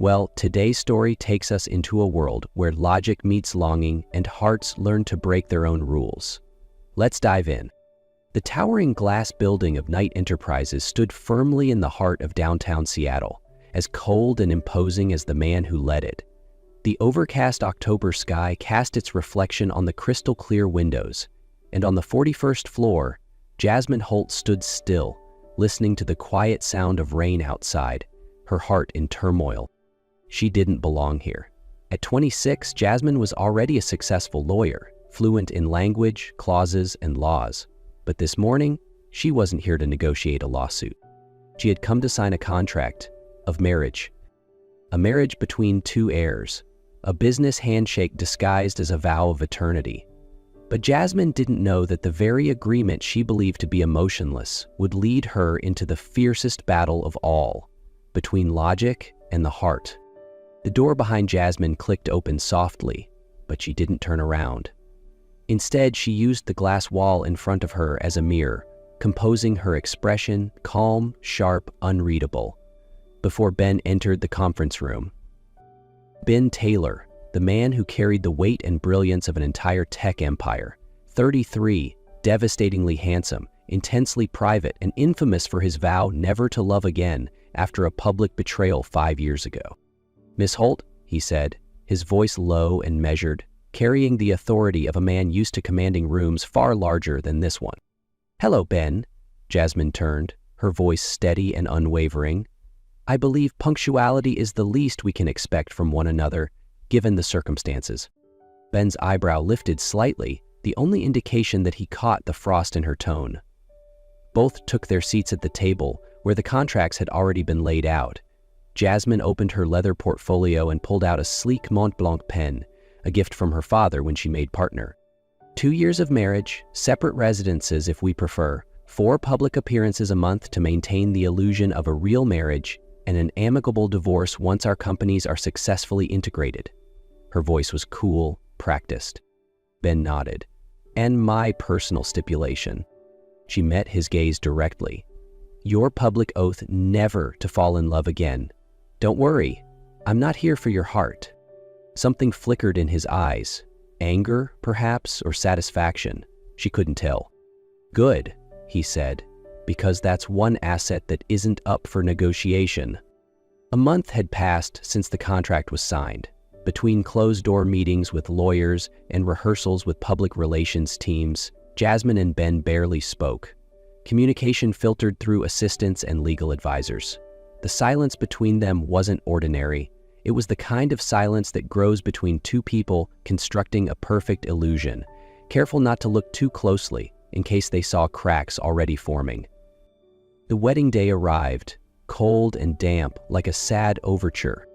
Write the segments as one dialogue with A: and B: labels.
A: Well, today's story takes us into a world where logic meets longing and hearts learn to break their own rules. Let's dive in. The towering glass building of Knight Enterprises stood firmly in the heart of downtown Seattle, as cold and imposing as the man who led it. The overcast October sky cast its reflection on the crystal-clear windows, and on the 41st floor, Jasmine Holt stood still, listening to the quiet sound of rain outside, her heart in turmoil. She didn't belong here. At 26, Jasmine was already a successful lawyer, fluent in language, clauses, and laws. But this morning, she wasn't here to negotiate a lawsuit. She had come to sign a contract of marriage. A marriage between two heirs, a business handshake disguised as a vow of eternity. But Jasmine didn't know that the very agreement she believed to be emotionless would lead her into the fiercest battle of all, between logic and the heart. The door behind Jasmine clicked open softly, but she didn't turn around. Instead, she used the glass wall in front of her as a mirror, composing her expression calm, sharp, unreadable, before Ben entered the conference room. Ben Taylor, the man who carried the weight and brilliance of an entire tech empire, 33, devastatingly handsome, intensely private, and infamous for his vow never to love again after a public betrayal 5 years ago. "Miss Holt," he said, his voice low and measured, carrying the authority of a man used to commanding rooms far larger than this one. "Hello, Ben." Jasmine turned, her voice steady and unwavering. "I believe punctuality is the least we can expect from one another, given the circumstances." Ben's eyebrow lifted slightly, the only indication that he caught the frost in her tone. Both took their seats at the table, where the contracts had already been laid out. Jasmine opened her leather portfolio and pulled out a sleek Mont Blanc pen, a gift from her father when she made partner. 2 years of marriage, separate residences if we prefer, 4 public appearances a month to maintain the illusion of a real marriage, and an amicable divorce once our companies are successfully integrated. Her voice was cool, practiced. Ben nodded. "And my personal stipulation." She met his gaze directly. "Your public oath never to fall in love again. Don't worry, I'm not here for your heart." Something flickered in his eyes. Anger, perhaps, or satisfaction. She couldn't tell. "Good," he said, "because that's one asset that isn't up for negotiation." A month had passed since the contract was signed. Between closed-door meetings with lawyers and rehearsals with public relations teams, Jasmine and Ben barely spoke. Communication filtered through assistants and legal advisors. The silence between them wasn't ordinary. It was the kind of silence that grows between two people constructing a perfect illusion, careful not to look too closely in case they saw cracks already forming. The wedding day arrived, cold and damp like a sad overture.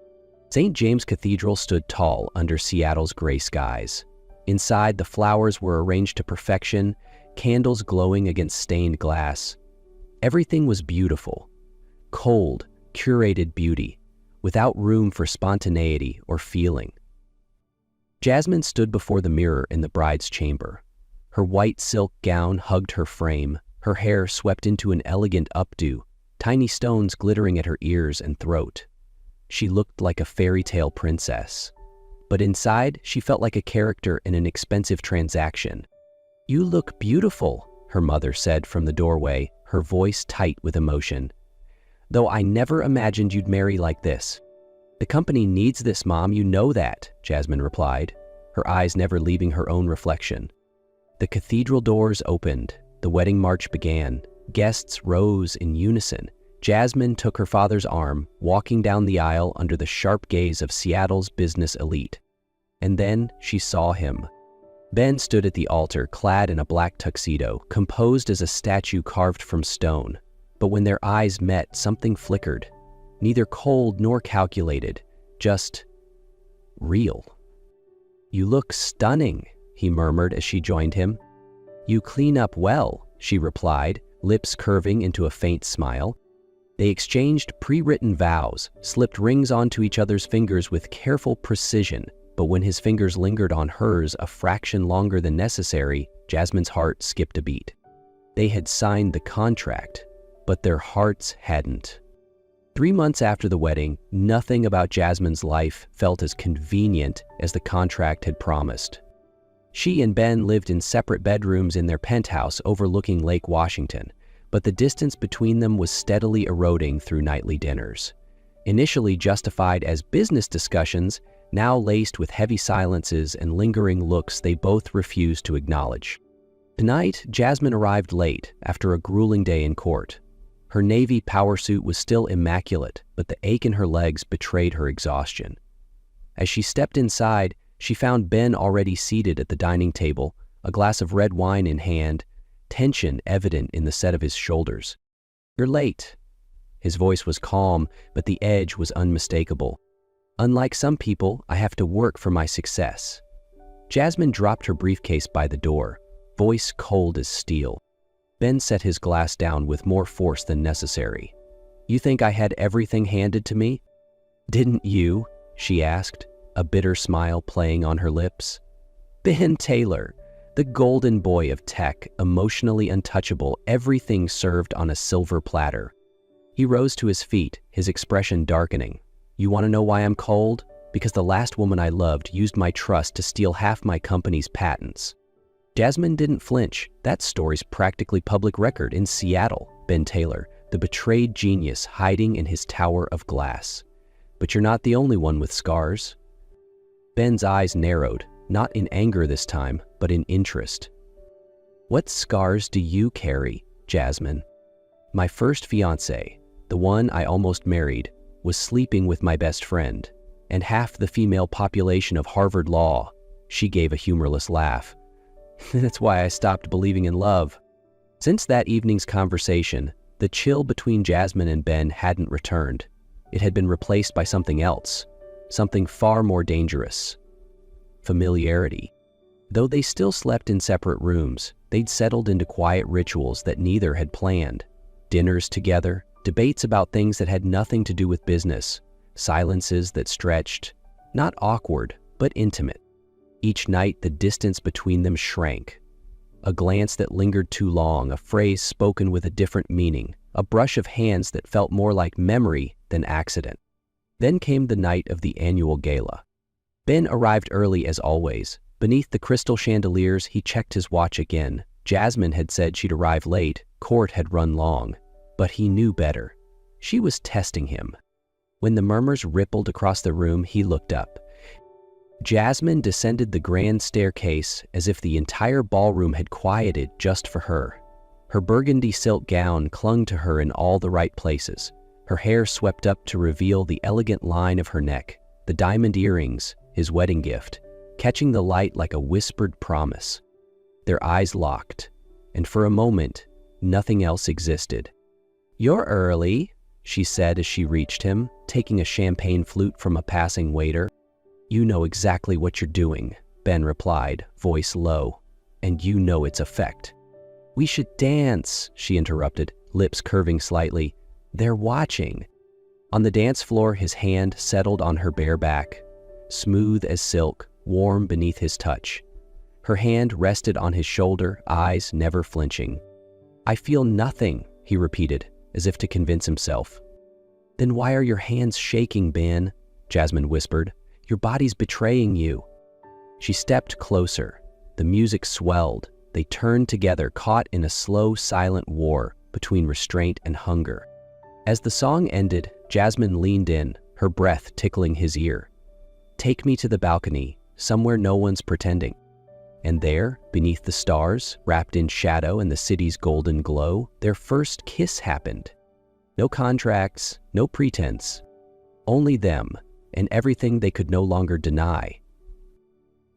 A: St. James Cathedral stood tall under Seattle's gray skies. Inside, the flowers were arranged to perfection, candles glowing against stained glass. Everything was beautiful. Cold, curated beauty, without room for spontaneity or feeling. Jasmine stood before the mirror in the bride's chamber. Her white silk gown hugged her frame, her hair swept into an elegant updo, tiny stones glittering at her ears and throat. She looked like a fairy tale princess. But inside, she felt like a character in an expensive transaction. "You look beautiful," her mother said from the doorway, her voice tight with emotion. "Though I never imagined you'd marry like this." "The company needs this, Mom, you know that," Jasmine replied, her eyes never leaving her own reflection. The cathedral doors opened, the wedding march began, guests rose in unison. Jasmine took her father's arm, walking down the aisle under the sharp gaze of Seattle's business elite. And then she saw him. Ben stood at the altar, clad in a black tuxedo, composed as a statue carved from stone. But when their eyes met, something flickered. Neither cold nor calculated, just real. "You look stunning," he murmured as she joined him. "You clean up well," she replied, lips curving into a faint smile. They exchanged pre-written vows, slipped rings onto each other's fingers with careful precision, but when his fingers lingered on hers a fraction longer than necessary, Jasmine's heart skipped a beat. They had signed the contract, but their hearts hadn't. 3 months after the wedding, nothing about Jasmine's life felt as convenient as the contract had promised. She and Ben lived in separate bedrooms in their penthouse overlooking Lake Washington, but the distance between them was steadily eroding through nightly dinners. Initially justified as business discussions, now laced with heavy silences and lingering looks they both refused to acknowledge. Tonight, Jasmine arrived late after a grueling day in court. Her navy power suit was still immaculate, but the ache in her legs betrayed her exhaustion. As she stepped inside, she found Ben already seated at the dining table, a glass of red wine in hand, tension evident in the set of his shoulders. "You're late." His voice was calm, but the edge was unmistakable. "Unlike some people, I have to work for my success." Jasmine dropped her briefcase by the door, voice cold as steel. Ben set his glass down with more force than necessary. "You think I had everything handed to me?" "Didn't you?" she asked, a bitter smile playing on her lips. Ben Taylor, the golden boy of tech, emotionally untouchable, everything served on a silver platter. He rose to his feet, his expression darkening. "You want to know why I'm cold? Because the last woman I loved used my trust to steal half my company's patents." Jasmine didn't flinch. "That story's practically public record in Seattle." Ben Taylor, the betrayed genius hiding in his tower of glass. "But you're not the only one with scars." Ben's eyes narrowed, not in anger this time, but in interest. "What scars do you carry, Jasmine?" "My first fiancé, the one I almost married, was sleeping with my best friend, and half the female population of Harvard Law." She gave a humorless laugh. "That's why I stopped believing in love." Since that evening's conversation, the chill between Jasmine and Ben hadn't returned. It had been replaced by something else, something far more dangerous: familiarity. Though they still slept in separate rooms, they'd settled into quiet rituals that neither had planned. Dinners together, debates about things that had nothing to do with business, silences that stretched, not awkward, but intimate. Each night, the distance between them shrank. A glance that lingered too long, a phrase spoken with a different meaning, a brush of hands that felt more like memory than accident. Then came the night of the annual gala. Ben arrived early as always. Beneath the crystal chandeliers, he checked his watch again. Jasmine had said she'd arrive late, court had run long. But he knew better. She was testing him. When the murmurs rippled across the room, he looked up. Jasmine descended the grand staircase as if the entire ballroom had quieted just for her. Her burgundy silk gown clung to her in all the right places. Her hair swept up to reveal the elegant line of her neck, the diamond earrings, his wedding gift, catching the light like a whispered promise. Their eyes locked, and for a moment, nothing else existed. "You're early," she said as she reached him, taking a champagne flute from a passing waiter. "You know exactly what you're doing," Ben replied, voice low, "and you know its effect." "We should dance," she interrupted, lips curving slightly. "They're watching." On the dance floor, his hand settled on her bare back, smooth as silk, warm beneath his touch. Her hand rested on his shoulder, eyes never flinching. "I feel nothing," he repeated, as if to convince himself. "Then why are your hands shaking, Ben?" Jasmine whispered. "Your body's betraying you." She stepped closer. The music swelled. They turned together, caught in a slow, silent war between restraint and hunger. As the song ended, Jasmine leaned in, her breath tickling his ear. "Take me to the balcony, somewhere no one's pretending." And there, beneath the stars, wrapped in shadow and the city's golden glow, their first kiss happened. No contracts, no pretense. Only them, and everything they could no longer deny.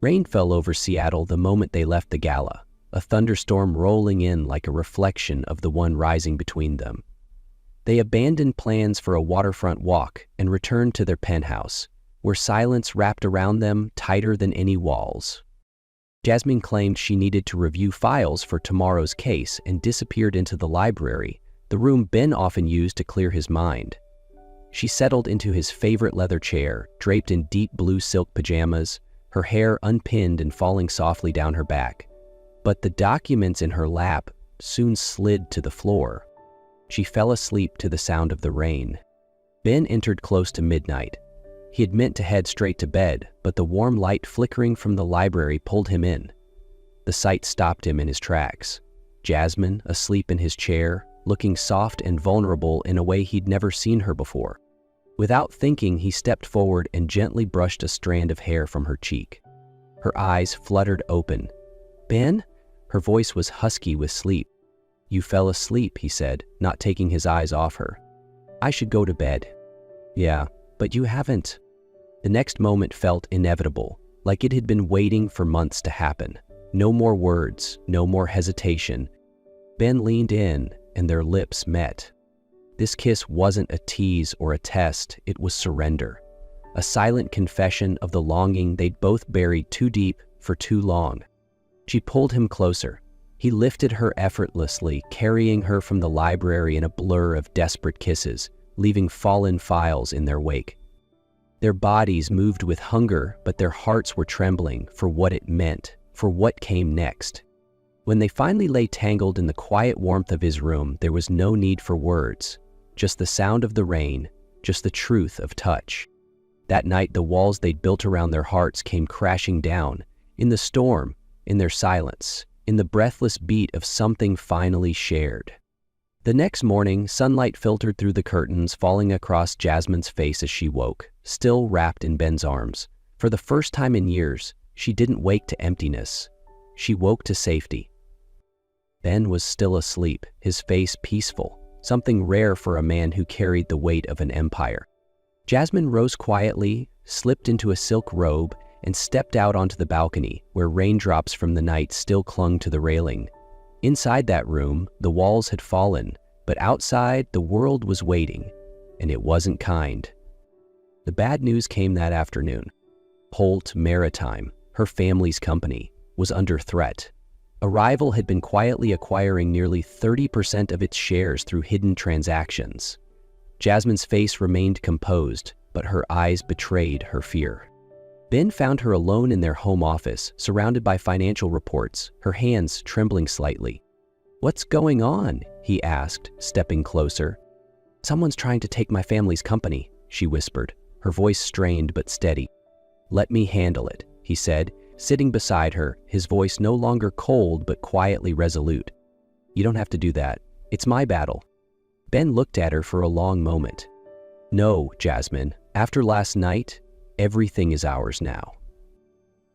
A: Rain fell over Seattle the moment they left the gala, a thunderstorm rolling in like a reflection of the one rising between them. They abandoned plans for a waterfront walk and returned to their penthouse, where silence wrapped around them tighter than any walls. Jasmine claimed she needed to review files for tomorrow's case and disappeared into the library, the room Ben often used to clear his mind. She settled into his favorite leather chair, draped in deep blue silk pajamas, her hair unpinned and falling softly down her back. But the documents in her lap soon slid to the floor. She fell asleep to the sound of the rain. Ben entered close to midnight. He had meant to head straight to bed, but the warm light flickering from the library pulled him in. The sight stopped him in his tracks. Jasmine, asleep in his chair, looking soft and vulnerable in a way he'd never seen her before. Without thinking, he stepped forward and gently brushed a strand of hair from her cheek. Her eyes fluttered open. "Ben?" Her voice was husky with sleep. "You fell asleep," he said, not taking his eyes off her. "I should go to bed." "Yeah, but you haven't." The next moment felt inevitable, like it had been waiting for months to happen. No more words, no more hesitation. Ben leaned in, and their lips met. This kiss wasn't a tease or a test, it was surrender. A silent confession of the longing they'd both buried too deep for too long. She pulled him closer. He lifted her effortlessly, carrying her from the library in a blur of desperate kisses, leaving fallen files in their wake. Their bodies moved with hunger, but their hearts were trembling for what it meant, for what came next. When they finally lay tangled in the quiet warmth of his room, there was no need for words, just the sound of the rain, just the truth of touch. That night, the walls they'd built around their hearts came crashing down, in the storm, in their silence, in the breathless beat of something finally shared. The next morning, sunlight filtered through the curtains, falling across Jasmine's face as she woke, still wrapped in Ben's arms. For the first time in years, she didn't wake to emptiness. She woke to safety. Ben was still asleep, his face peaceful, something rare for a man who carried the weight of an empire. Jasmine rose quietly, slipped into a silk robe, and stepped out onto the balcony, where raindrops from the night still clung to the railing. Inside that room, the walls had fallen, but outside, the world was waiting, and it wasn't kind. The bad news came that afternoon. Holt Maritime, her family's company, was under threat. A rival had been quietly acquiring nearly 30% of its shares through hidden transactions. Jasmine's face remained composed, but her eyes betrayed her fear. Ben found her alone in their home office, surrounded by financial reports, her hands trembling slightly. "What's going on?" he asked, stepping closer. "Someone's trying to take my family's company," she whispered, her voice strained but steady. "Let me handle it," he said, sitting beside her, his voice no longer cold but quietly resolute. "You don't have to do that. It's my battle." Ben looked at her for a long moment. "No, Jasmine, after last night, everything is ours now."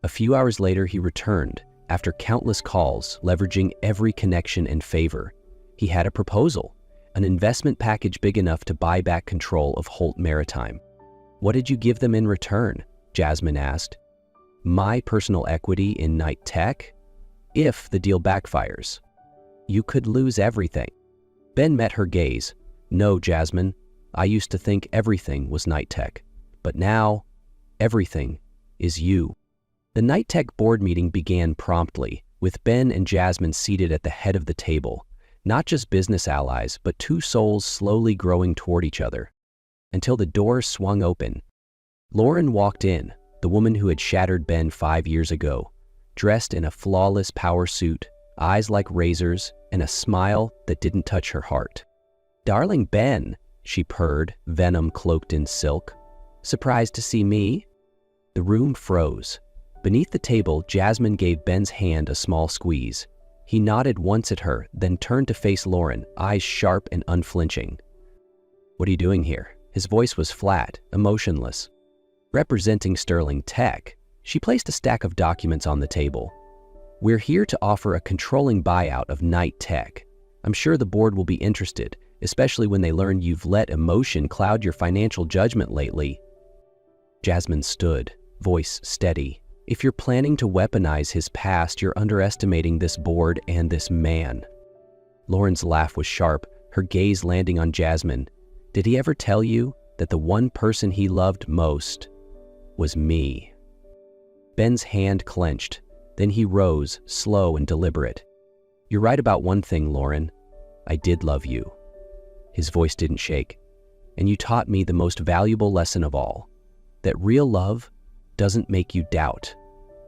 A: A few hours later, he returned, after countless calls, leveraging every connection and favor. He had a proposal, an investment package big enough to buy back control of Holt Maritime. "What did you give them in return?" Jasmine asked. "My personal equity in Knight Tech? If the deal backfires. You could lose everything." Ben met her gaze. "No, Jasmine, I used to think everything was Knight Tech, but now everything is you." The Knight Tech board meeting began promptly, with Ben and Jasmine seated at the head of the table, not just business allies, but two souls slowly growing toward each other. Until the doors swung open. Lauren walked in, the woman who had shattered Ben 5 years ago, dressed in a flawless power suit, eyes like razors, and a smile that didn't touch her heart. "Darling Ben," she purred, venom cloaked in silk. "Surprised to see me?" The room froze. Beneath the table, Jasmine gave Ben's hand a small squeeze. He nodded once at her, then turned to face Lauren, eyes sharp and unflinching. "What are you doing here?" His voice was flat, emotionless. Representing Sterling Tech, she placed a stack of documents on the table. "We're here to offer a controlling buyout of Knight Tech. I'm sure the board will be interested, especially when they learn you've let emotion cloud your financial judgment lately." Jasmine stood, voice steady. "If you're planning to weaponize his past, you're underestimating this board and this man." Lauren's laugh was sharp, her gaze landing on Jasmine. "Did he ever tell you that the one person he loved most was me?" Ben's hand clenched. Then he rose, slow and deliberate. "You're right about one thing, Lauren. I did love you." His voice didn't shake. "And you taught me the most valuable lesson of all, that real love doesn't make you doubt.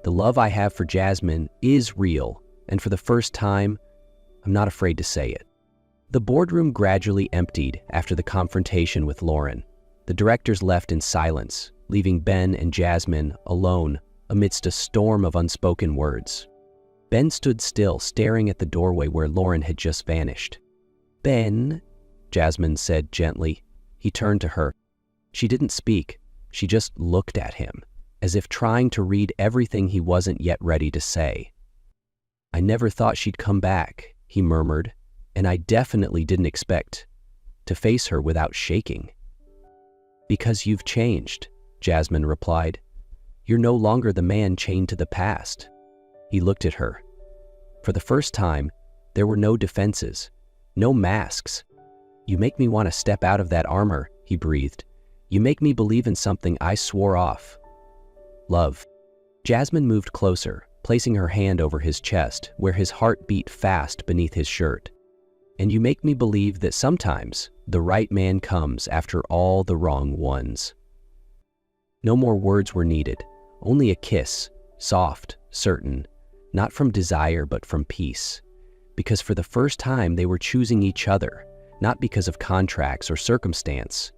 A: The love I have for Jasmine is real, and for the first time, I'm not afraid to say it." The boardroom gradually emptied after the confrontation with Lauren. The directors left in silence, leaving Ben and Jasmine alone amidst a storm of unspoken words. Ben stood still, staring at the doorway where Lauren had just vanished. "Ben," Jasmine said gently. He turned to her. She didn't speak. She just looked at him, as if trying to read everything he wasn't yet ready to say. "I never thought she'd come back," he murmured, "and I definitely didn't expect to face her without shaking." "Because you've changed," Jasmine replied. "You're no longer the man chained to the past." He looked at her. For the first time, there were no defenses, no masks. "You make me want to step out of that armor," he breathed. "You make me believe in something I swore off. Love." Jasmine moved closer, placing her hand over his chest, where his heart beat fast beneath his shirt. "And you make me believe that sometimes the right man comes after all the wrong ones." No more words were needed, only a kiss, soft, certain, not from desire but from peace. Because for the first time they were choosing each other, not because of contracts or circumstance,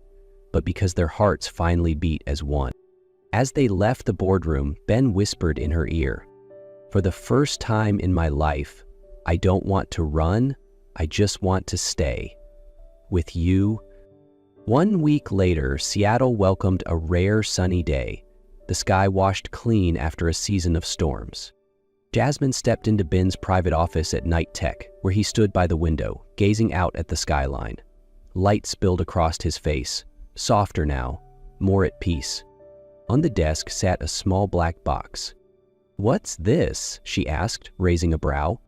A: but because their hearts finally beat as one. As they left the boardroom, Ben whispered in her ear, "For the first time in my life, I don't want to run, I just want to stay. With you." 1 week later, Seattle welcomed a rare sunny day, the sky washed clean after a season of storms. Jasmine stepped into Ben's private office at Night Tech, where he stood by the window, gazing out at the skyline. Light spilled across his face, softer now, more at peace. On the desk sat a small black box. "What's this?" she asked, raising a brow.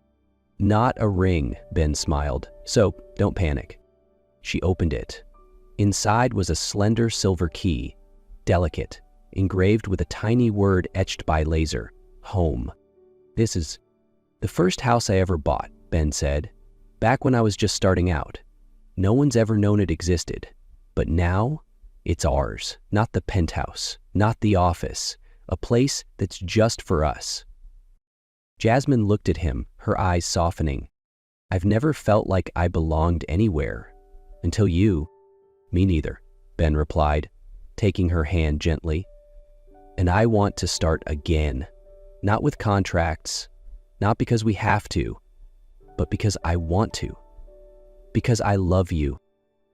A: "Not a ring," Ben smiled, "so don't panic." She opened it. Inside was a slender silver key, delicate, engraved with a tiny word etched by laser, "Home." "This is the first house I ever bought," Ben said, "back when I was just starting out. No one's ever known it existed, but now it's ours, not the penthouse, not the office, a place that's just for us." Jasmine looked at him, her eyes softening. "I've never felt like I belonged anywhere. Until you." "Me neither," Ben replied, taking her hand gently. "And I want to start again. Not with contracts, not because we have to, but because I want to. Because I love you."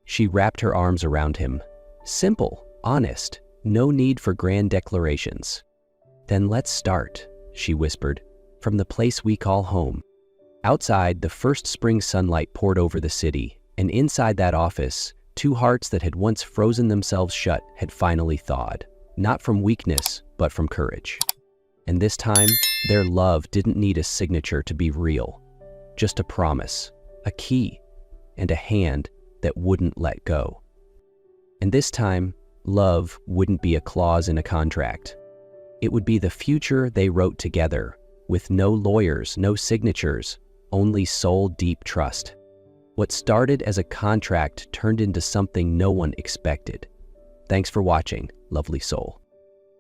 A: She wrapped her arms around him. Simple, honest, no need for grand declarations. "Then let's start," she whispered, "from the place we call home." Outside, the first spring sunlight poured over the city, and inside that office, 2 hearts that had once frozen themselves shut had finally thawed, not from weakness, but from courage. And this time, their love didn't need a signature to be real, just a promise, a key, and a hand that wouldn't let go. And this time, love wouldn't be a clause in a contract. It would be the future they wrote together, with no lawyers, no signatures, only soul-deep trust. What started as a contract turned into something no one expected. Thanks for watching, lovely soul.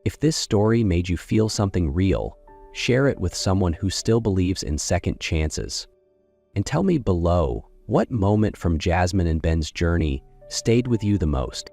A: If this story made you feel something real, share it with someone who still believes in second chances. And tell me below, what moment from Jasmine and Ben's journey stayed with you the most?